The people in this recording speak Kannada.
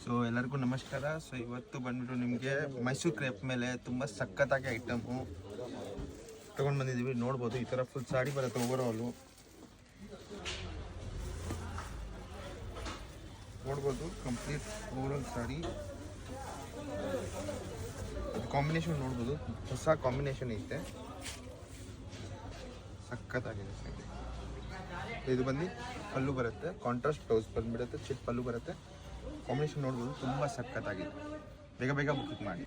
ಸೊ ಎಲ್ಲರಿಗೂ ನಮಸ್ಕಾರ. ಸೊ ಇವತ್ತು ಬಂದ್ಬಿಟ್ಟು ನಿಮಗೆ ಮೈಸೂರು ಕ್ರೇಪ್ ಮೇಲೆ ತುಂಬ ಸಖತ್ತಾಗಿ ಐಟಮು ತೊಗೊಂಡು ಬಂದಿದ್ದೀವಿ. ನೋಡ್ಬೋದು ಈ ಥರ ಫುಲ್ ಸಾಡಿ ಬರುತ್ತೆ ಓವರಾಲು. ನೋಡ್ಬೋದು ಕಂಪ್ಲೀಟ್ ಓವರಾಲ್ ಸಾಡಿ. ಕಾಂಬಿನೇಷನ್ ನೋಡ್ಬೋದು, ಹೊಸ ಕಾಂಬಿನೇಷನ್ ಐತೆ, ಸಖತ್ತಾಗಿದೆ ಸಾಡಿ. ಇದು ಬಂದು ಪಲ್ಲು ಬರುತ್ತೆ, ಕಾಂಟ್ರಾಸ್ಟ್ ಬ್ಲೌಸ್ ಬಂದುಬಿಡುತ್ತೆ, ಚಿಕ್ಕ ಪಲ್ಲು ಬರುತ್ತೆ. ಕಾಂಬಿನೇಷನ್ ನೋಡ್ಬೋದು, ತುಂಬ ಸಖತ್ತಾಗಿದೆ. ಬೇಗ ಬೇಗ ಬುಕ್ ಮಾಡಿ.